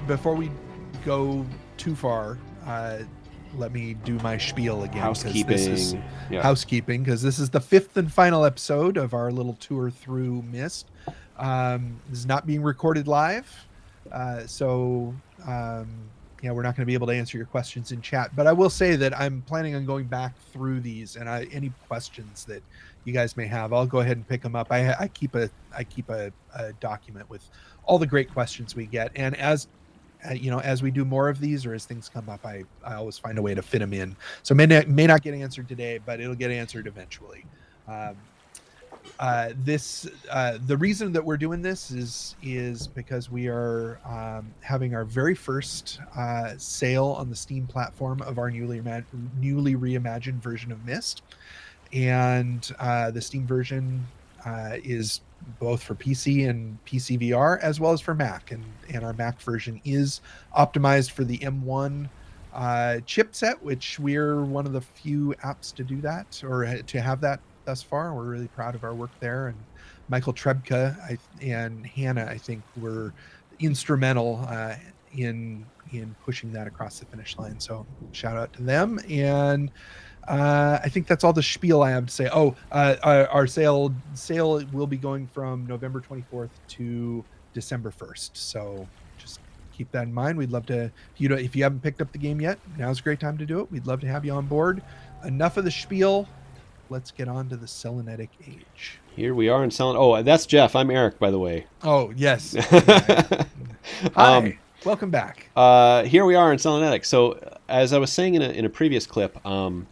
before we go too far, let me do my spiel again. Housekeeping. Housekeeping, because this is the 5th and final episode of our little tour through Myst. This is not being recorded live, so we're not going to be able to answer your questions in chat. But I will say that I'm planning on going back through these, and any questions that you guys may have, I'll go ahead and pick them up. I keep a document with all the great questions we get, and as we do more of these, or as things come up, I always find a way to fit them in. So may not get answered today, but it'll get answered eventually. The reason that we're doing this is because we are having our very first sale on the Steam platform of our newly reimagined version of Myst, and the Steam version is both for PC and PCVR as well as for Mac, and our Mac version is optimized for the M1 chipset, which we're one of the few apps to do that, or to have that thus far. We're really proud of our work there, and Michael Trebka and Hannah, I think, were instrumental in pushing that across the finish line, so shout out to them. And I think that's all the spiel I have to say. Our sale will be going from November 24th to December 1st. So just keep that in mind. We'd love to, if you haven't picked up the game yet, now's a great time to do it. We'd love to have you on board. Enough of the spiel. Let's get on to the Selenitic age. Here we are in Selenitic. Oh, that's Jeff. I'm Eric, by the way. Oh, yes. Hi. Welcome back. Here we are in Selenitic. So as I was saying in a previous clip, the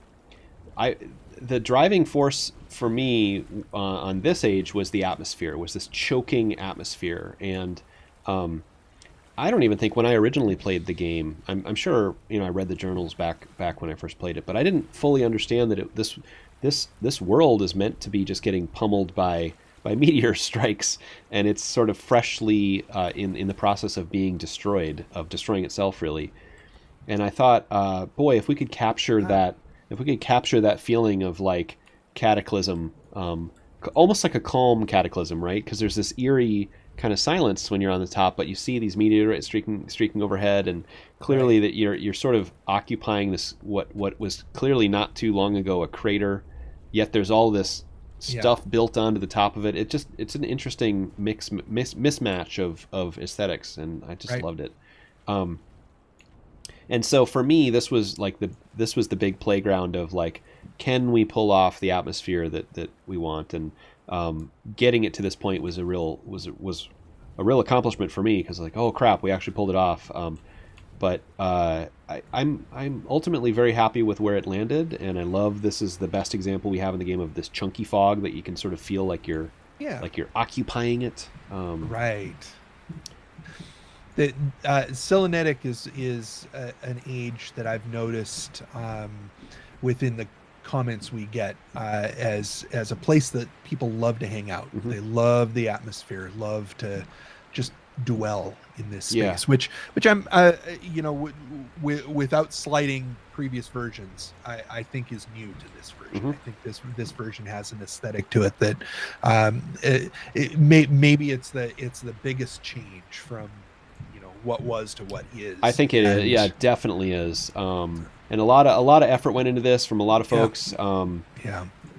driving force for me on this age was the atmosphere, was this choking atmosphere. And I don't even think when I originally played the game, I'm sure, I read the journals back when I first played it, but I didn't fully understand that this world is meant to be just getting pummeled by meteor strikes, and it's sort of freshly in the process of being destroying itself, really. And I thought, boy, if we could capture that feeling of like cataclysm, almost like a calm cataclysm, right? Because there's this eerie kind of silence when you're on the top, but you see these meteorites streaking overhead, and clearly that you're sort of occupying this what was clearly not too long ago a crater, yet there's all this stuff built onto the top of it. It's an interesting mismatch of aesthetics, and I just loved it. And so for me, this was the big playground of like, can we pull off the atmosphere that we want? And getting it to this point was a real accomplishment for me, because like, oh crap, we actually pulled it off. But I'm ultimately very happy with where it landed, and I love this is the best example we have in the game of this chunky fog that you can sort of feel like you're occupying it. Right. The Selenitic is an age that I've noticed within the comments we get as a place that people love to hang out. Mm-hmm. They love the atmosphere, love to just dwell in this space, which I'm without slighting previous versions, I think is new to this version. Mm-hmm. I think this version has an aesthetic to it that maybe it's the biggest change from what was to what is. I think it is. Yeah, it definitely is. And a lot of effort went into this from a lot of folks. A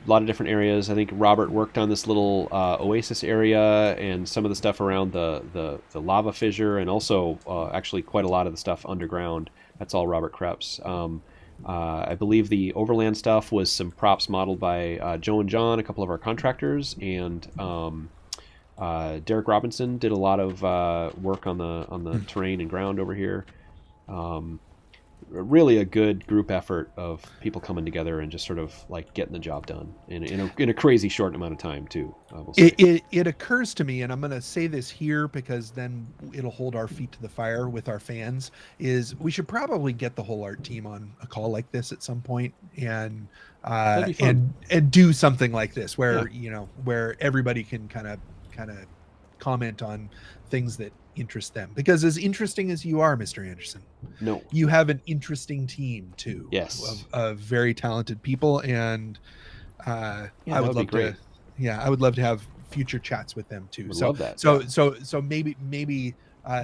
lot of different areas. I think Robert worked on this little oasis area and some of the stuff around the lava fissure, and also actually quite a lot of the stuff underground. That's all Robert Krebs. I believe the overland stuff was some props modeled by Joe and John, a couple of our contractors, and Derek Robinson did a lot of work on the terrain and ground over here. Really a good group effort of people coming together and just sort of like getting the job done in a crazy short amount of time too. It occurs to me, and I'm going to say this here because then it'll hold our feet to the fire with our fans, is we should probably get the whole art team on a call like this at some point and do something like this where where everybody can kind of comment on things that interest them, because as interesting as you are, Mr. Anderson, you have an interesting team too. Yes, of very talented people, and I would love to. Yeah, I would love to have future chats with them too. Love that. So maybe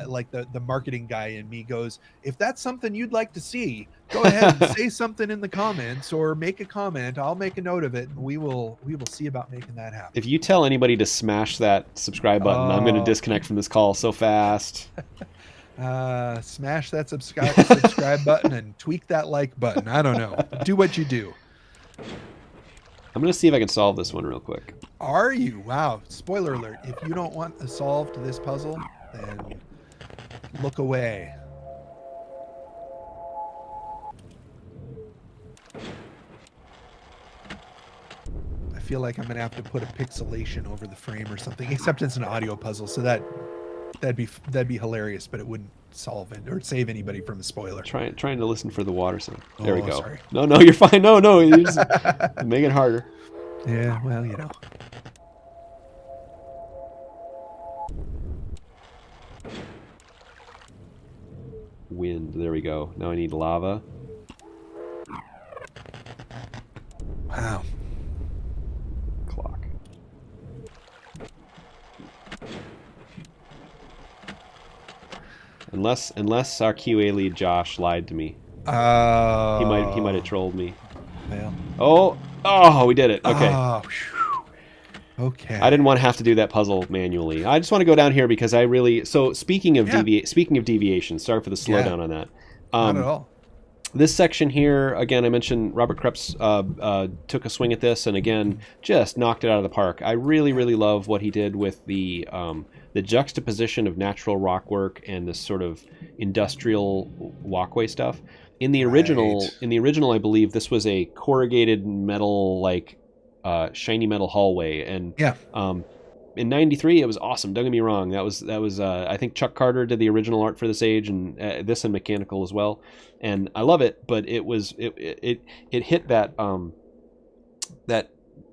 like the marketing guy in me goes, if that's something you'd like to see, go ahead and say something in the comments or make a comment. I'll make a note of it, and we will see about making that happen. If you tell anybody to smash that subscribe button, I'm going to disconnect from this call so fast. Smash that subscribe button and tweak that like button. I don't know. Do what you do. I'm going to see if I can solve this one real quick. Are you? Wow. Spoiler alert. If you don't want a solve to this puzzle, then look away. I feel like I'm going to have to put a pixelation over the frame or something, except it's an audio puzzle, so that'd be hilarious, but it wouldn't solve it or save anybody from a spoiler. Trying to listen for the water sound. There we go. Sorry. No, you're fine. No, you're just make it harder. Yeah, well, you know. Wind. There we go. Now I need lava. Wow. Clock. Unless our QA lead Josh lied to me. He might have trolled me. Well. Oh, we did it. Okay. Okay. I didn't want to have to do that puzzle manually. I just want to go down here because I really. So speaking of deviation, sorry for the slowdown on that. Not at all. This section here, again, I mentioned Robert Krebs took a swing at this and again just knocked it out of the park. I really, really love what he did with the juxtaposition of natural rock work and this sort of industrial walkway stuff. In the original, I believe this was a corrugated metal, like shiny metal hallway, and in '93 it was awesome. Don't get me wrong. That was I think Chuck Carter did the original art for this age, and this and Mechanical as well, and I love it. But it hit that that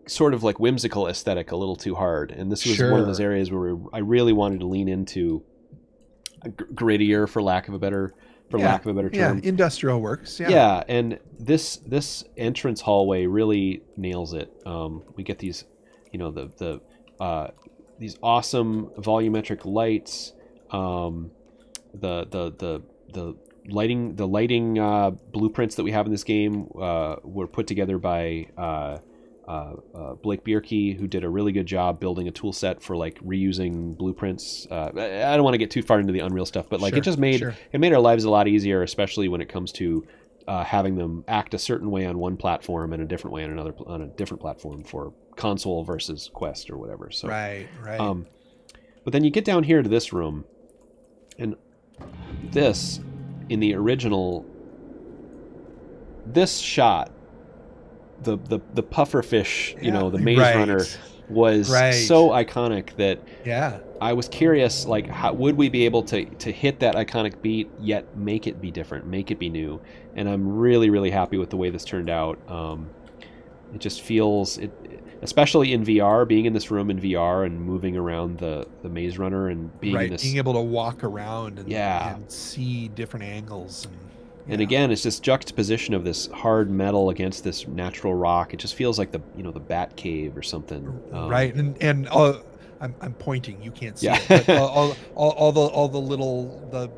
sort of like whimsical aesthetic a little too hard, and this was one of those areas where I really wanted to lean into grittier, for lack of a better term. Yeah, industrial works. Yeah, and this entrance hallway really nails it. We get these, these awesome volumetric lights. The lighting blueprints that we have in this game were put together by Blake Bierke, who did a really good job building a tool set for like reusing blueprints. I don't want to get too far into the Unreal stuff, but like it just made our lives a lot easier, especially when it comes to having them act a certain way on one platform and a different way on a different platform for console versus Quest or whatever. So right. But then you get down here to this room, and this in the original, this shot. The pufferfish, the maze runner was so iconic that I was curious, like, how would we be able to hit that iconic beat yet make it be different, make it be new? And I'm really, really happy with the way this turned out. It just feels, especially in VR, being in this room in VR and moving around the maze runner and being in this, being able to walk around and see different angles and again, it's this juxtaposition of this hard metal against this natural rock. It just feels like the Bat Cave or something. Right, and I'm pointing. You can't see it. But all the little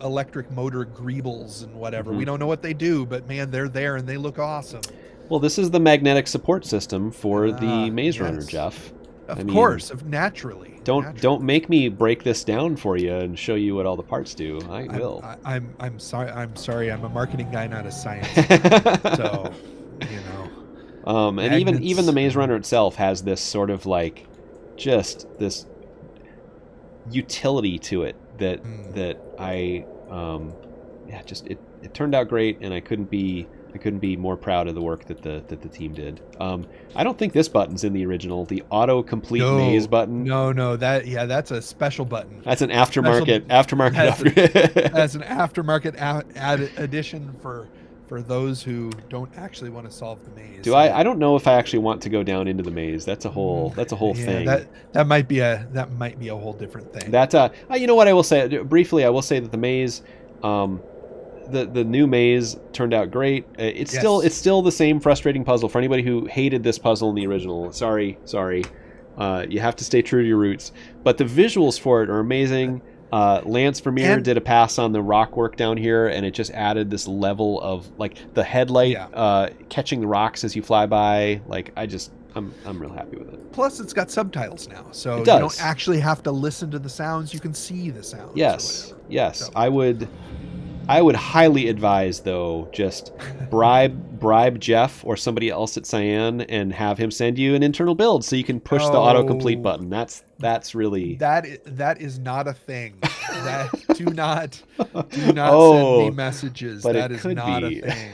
electric motor greebles and whatever. We don't know what they do, but man, they're there and they look awesome. Well, this is the magnetic support system for the maze runner, Jeff. Of course, naturally. Don't make me break this down for you and show you what all the parts do. I will. I'm sorry. I'm a marketing guy, not a science. So, and even the maze runner itself has this sort of like, just this utility to it that I it turned out great, and I couldn't be more proud of the work that the team did. I don't think this button's in the original. The auto complete maze button. No, that's a special button. That's an aftermarket. That's an aftermarket addition for those who don't actually want to solve the maze. I don't know if I actually want to go down into the maze. That's a whole thing. That might be a whole different thing. You know what I will say briefly. I will say that the maze. The new maze turned out great. It's still the same frustrating puzzle for anybody who hated this puzzle in the original. Sorry. You have to stay true to your roots. But the visuals for it are amazing. Lance Vermeer And did a pass on the rock work down here, and it just added this level of like the headlight catching the rocks as you fly by. Like I'm real happy with it. plus it's got subtitles now, so It you don't does. actually have to listen to the sounds. You can see the sounds. Yes, or whatever. yes. So. I would highly advise, though, just bribe Jeff or somebody else at Cyan and have him send you an internal build so you can push the autocomplete button. That's really that is not a thing. That do not send me messages. But that it is could not be. a thing.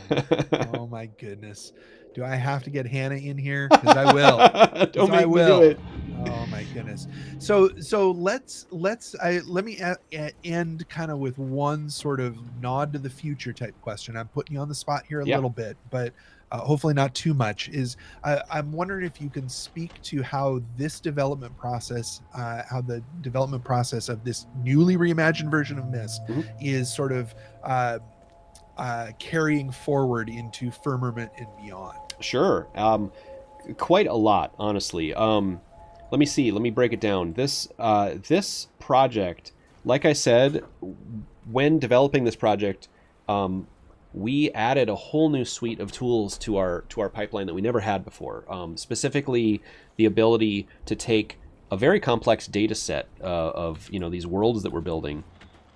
Oh my goodness. Do I have to get Hannah in here? Because I will. Don't make me do it. Oh my goodness. So let me end kind of with one sort of nod to the future type question. I'm putting you on the spot here a little bit, but hopefully not too much. I'm wondering if you can speak to how this development process, how the development process of this newly reimagined version of Myst is sort of carrying forward into Firmament and beyond. Sure. Quite a lot, honestly. Let me see. Let me break it down. This project, like I said, when developing this project, we added a whole new suite of tools to our pipeline that we never had before. Specifically, the ability to take a very complex data set of these worlds that we're building,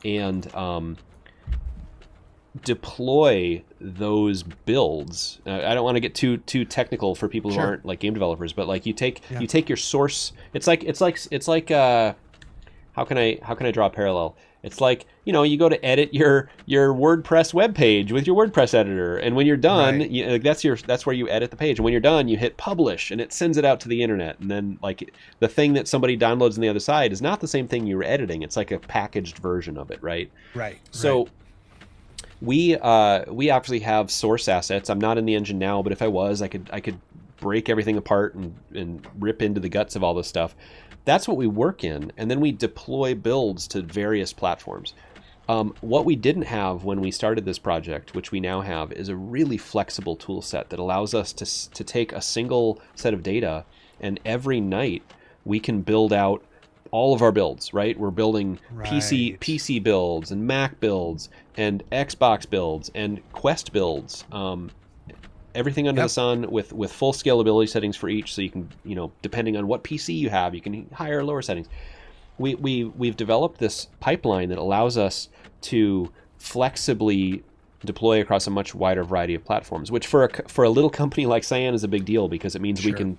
and deploy those builds. I don't want to get too technical for people who aren't like game developers, but like you take your source. It's like how can I draw a parallel? It's like, you go to edit your WordPress web page with your WordPress editor, and when you're done, that's where you edit the page. And when you're done, you hit publish, and it sends it out to the internet. And then like the thing that somebody downloads on the other side is not the same thing you were editing. It's like a packaged version of it, right? Right. So we actually have source assets. I'm not in the engine now, but if I was, I could break everything apart and rip into the guts of all this stuff. That's what we work in, and then we deploy builds to various platforms. What we didn't have when we started this project, which we now have, is a really flexible tool set that allows us to take a single set of data, and every night we can build out all of our builds, right? We're building PC builds and Mac builds and Xbox builds and Quest builds. Everything under the sun with full scalability settings for each, so you can, depending on what PC you have, you can higher or lower settings. We've developed this pipeline that allows us to flexibly deploy across a much wider variety of platforms, which for a little company like Cyan is a big deal, because it means we can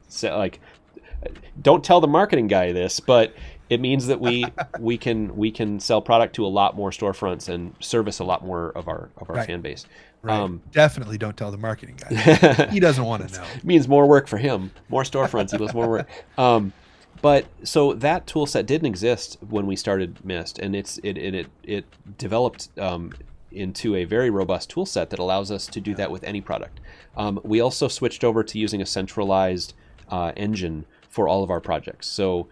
don't tell the marketing guy this, but it means that we can sell product to a lot more storefronts and service a lot more of our fan base. Right. Definitely don't tell the marketing guy. He doesn't want to know. It means more work for him, more storefronts equals more work. But so that tool set didn't exist when we started Myst, and it developed into a very robust tool set that allows us to do that with any product. We also switched over to using a centralized engine for all of our projects. So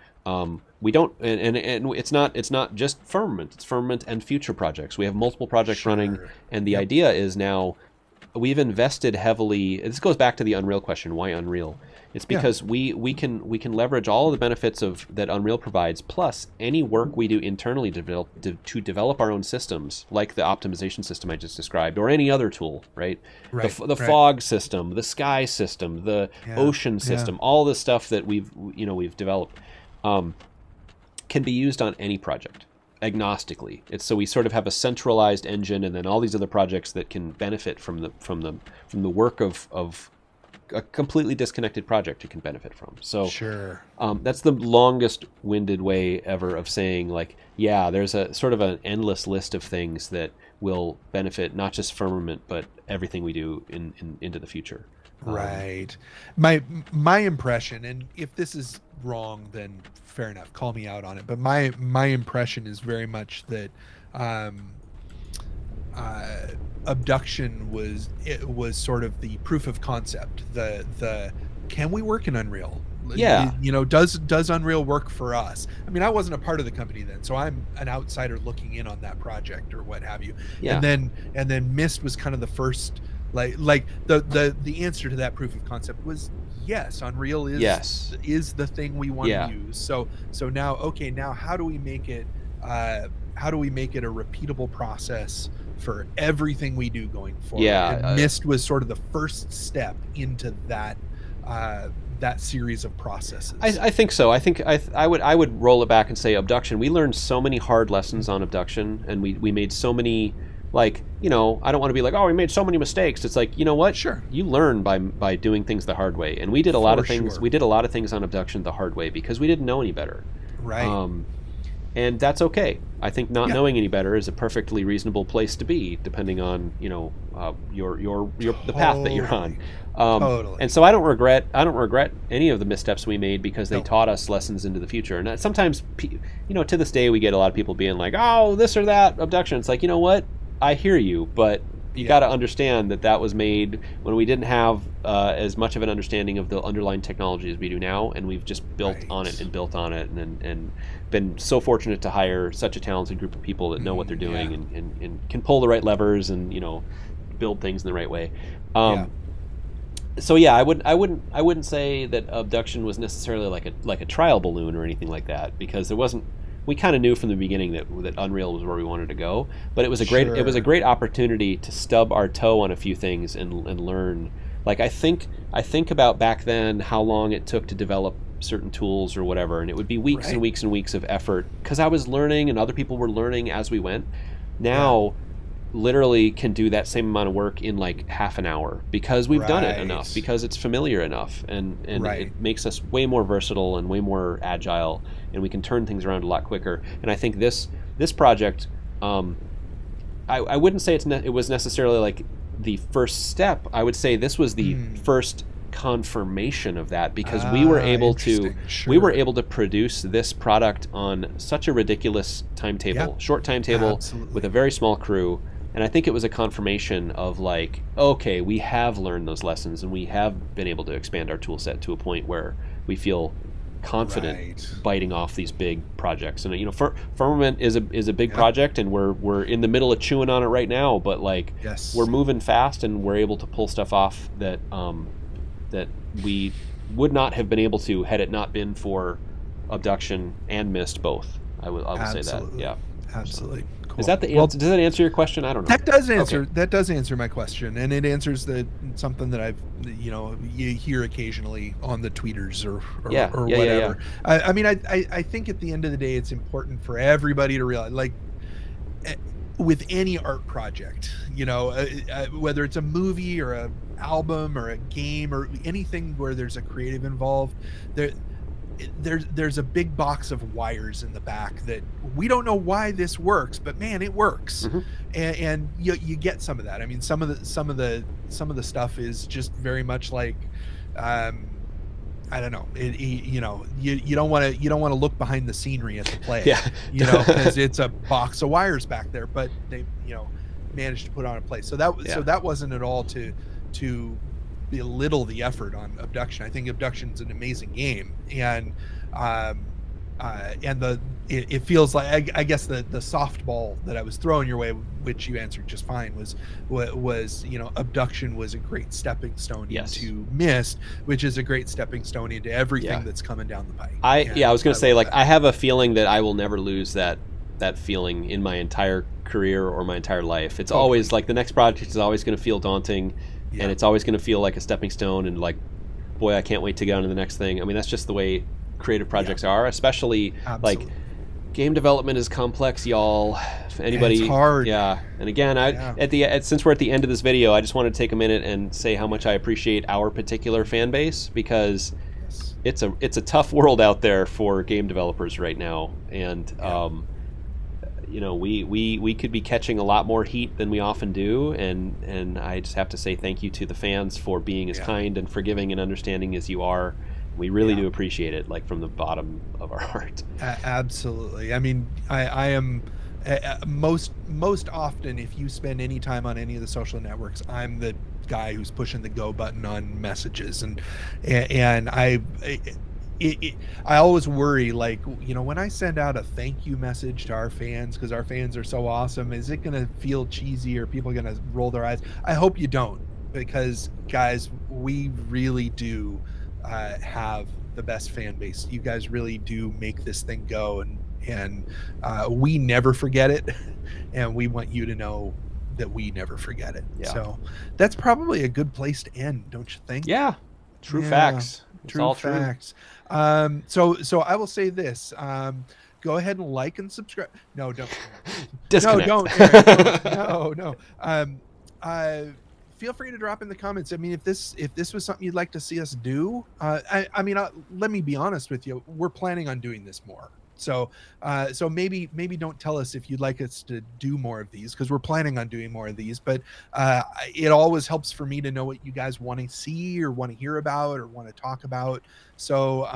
we don't, and it's not just Firmament. It's Firmament and future projects. We have multiple projects running, and the idea is now we've invested heavily. This goes back to the Unreal question: why Unreal? It's because we can leverage all of the benefits that Unreal provides, plus any work we do internally to develop our own systems, like the optimization system I just described, or any other tool, right? The fog system, the sky system, the ocean system, all the stuff that we've developed. Can be used on any project agnostically. So we sort of have a centralized engine, and then all these other projects that can benefit from the work of a completely disconnected project you can benefit from. So that's the longest winded way ever of saying, like, there's a sort of an endless list of things that will benefit not just Firmament but everything we do into the future. Right. My impression, and if this is wrong, then fair enough, call me out on it, but my impression is very much that Abduction was sort of the proof of concept. The can we work in Unreal? Does Unreal work for us? I mean, I wasn't a part of the company then, so I'm an outsider looking in on that project or what have you. And then Myst was kind of the first, like the answer to that proof of concept was yes, Unreal is the thing we want to use. So now how do we make it we make it a repeatable process for everything we do going forward? Yeah, And Myst was sort of the first step into that that series of processes. I think so. I think I would roll it back and say abduction. We learned so many hard lessons on abduction, and we made so many, like, I don't want to be like, oh, we made so many mistakes. It's like, you know what? Sure. You learn by doing things the hard way, and we did a lot of things. Sure. We did a lot of things on abduction the hard way because we didn't know any better. Right. And that's okay. I think not knowing any better is a perfectly reasonable place to be, depending on your the path that you're on. Totally. And so I don't regret any of the missteps we made because they taught us lessons into the future. And sometimes, to this day, we get a lot of people being like, "Oh, this or that abduction." It's like, you know what? I hear you, but you got to understand that was made when we didn't have as much of an understanding of the underlying technology as we do now, and we've just built on it and built on it, and been so fortunate to hire such a talented group of people that know what they're doing and can pull the right levers and build things in the right way. So yeah, I wouldn't say that abduction was necessarily like a trial balloon or anything like that, because there wasn't. We kind of knew from the beginning that Unreal was where we wanted to go, but it was a great opportunity to stub our toe on a few things and learn. Like I think about back then how long it took to develop certain tools or whatever, and it would be weeks and weeks and weeks of effort because I was learning and other people were learning as we went. Now literally can do that same amount of work in like half an hour because we've done it enough, because it's familiar enough, and it makes us way more versatile and way more agile, and we can turn things around a lot quicker. And I think this project, I wouldn't say it was necessarily like the first step. I would say this was the first confirmation of that, because we were able to produce this product on such a ridiculous timetable, short timetable, with a very small crew. And I think it was a confirmation of like, okay, we have learned those lessons and we have been able to expand our tool set to a point where we feel confident biting off these big projects. And Firmament is a big project, and we're in the middle of chewing on it right now, but like we're moving fast and we're able to pull stuff off that that we would not have been able to had it not been for abduction and Myst both. I will say that. Yeah. Absolutely. Cool. Is that the answer? Does that answer your question? I don't know. That does answer. Okay. That does answer my question, and it answers something that I've you hear occasionally on the tweeters or whatever. I mean, I think at the end of the day, it's important for everybody to realize, like, with any art project, whether it's a movie or a album or a game or anything where there's a creative involved, there's a big box of wires in the back that we don't know why this works, but man, it works. And you get some of that. I mean, some of the stuff is just very much like, I don't know. You don't want to look behind the scenery at the play, because it's a box of wires back there, but they managed to put on a play. So that wasn't at all to belittle the effort on Abduction. I think Abduction's an amazing game, and it feels like, I guess the softball that I was throwing your way, which you answered just fine, was Abduction was a great stepping stone into Myst, which is a great stepping stone into everything that's coming down the pike. I was going to say, like, I have a feeling that I will never lose that feeling in my entire career or my entire life. It's always like the next project is always going to feel daunting. And it's always going to feel like a stepping stone, and like, boy, I can't wait to get on to the next thing. I mean, that's just the way creative projects are, especially like game development is complex, y'all. If anybody, it's hard. Yeah. And again, since we're at the end of this video, I just want to take a minute and say how much I appreciate our particular fan base, because it's a tough world out there for game developers right now, and we could be catching a lot more heat than we often do, and I just have to say thank you to the fans for being as kind and forgiving and understanding as you are. We really do appreciate it, like, from the bottom of our heart. Absolutely. I mean, I am most often, if you spend any time on any of the social networks, I'm the guy who's pushing the go button on messages, and I always worry, like, when I send out a thank you message to our fans, because our fans are so awesome, is it going to feel cheesy, or people going to roll their eyes? I hope you don't, because, guys, we really do have the best fan base. You guys really do make this thing go, and we never forget it, and we want you to know that we never forget it. Yeah. So that's probably a good place to end, don't you think? Yeah. True Yeah, facts. It's true all facts. So I will say this. Go ahead and like and subscribe. No, don't. Disconnect. No, don't, Eric. Don't. No. Feel free to drop in the comments. I mean, if this was something you'd like to see us do, I mean, let me be honest with you. We're planning on doing this more. So maybe don't tell us if you'd like us to do more of these, because we're planning on doing more of these. But it always helps for me to know what you guys want to see or want to hear about or want to talk about. So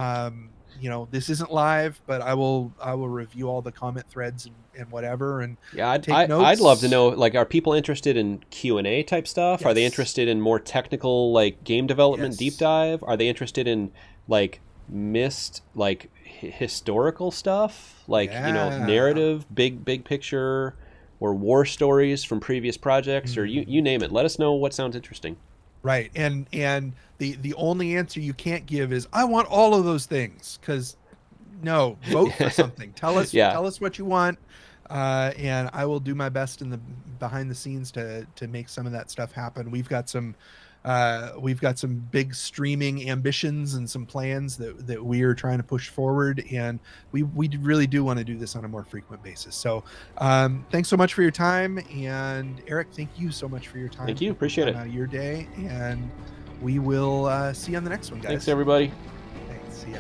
this isn't live, but I will review all the comment threads and whatever, and yeah, take notes. I'd love to know, like, are people interested in Q&A type stuff? Yes. Are they interested in more technical, like, game development deep dive? Are they interested in, like, Myst, like, historical stuff, like narrative, big picture, or war stories from previous projects, or you name it? Let us know what sounds interesting. Right. And the only answer you can't give is I want all of those things, because no, vote for something. Tell us what you want, and I will do my best in the behind the scenes to make some of that stuff happen. We've got some big streaming ambitions and some plans that we are trying to push forward, and we really do want to do this on a more frequent basis. So thanks so much for your time, and Eric, thank you so much for your time. Thank you. Appreciate it. Out of your day, and we will see you on the next one, guys. Thanks, everybody. Thanks. See ya.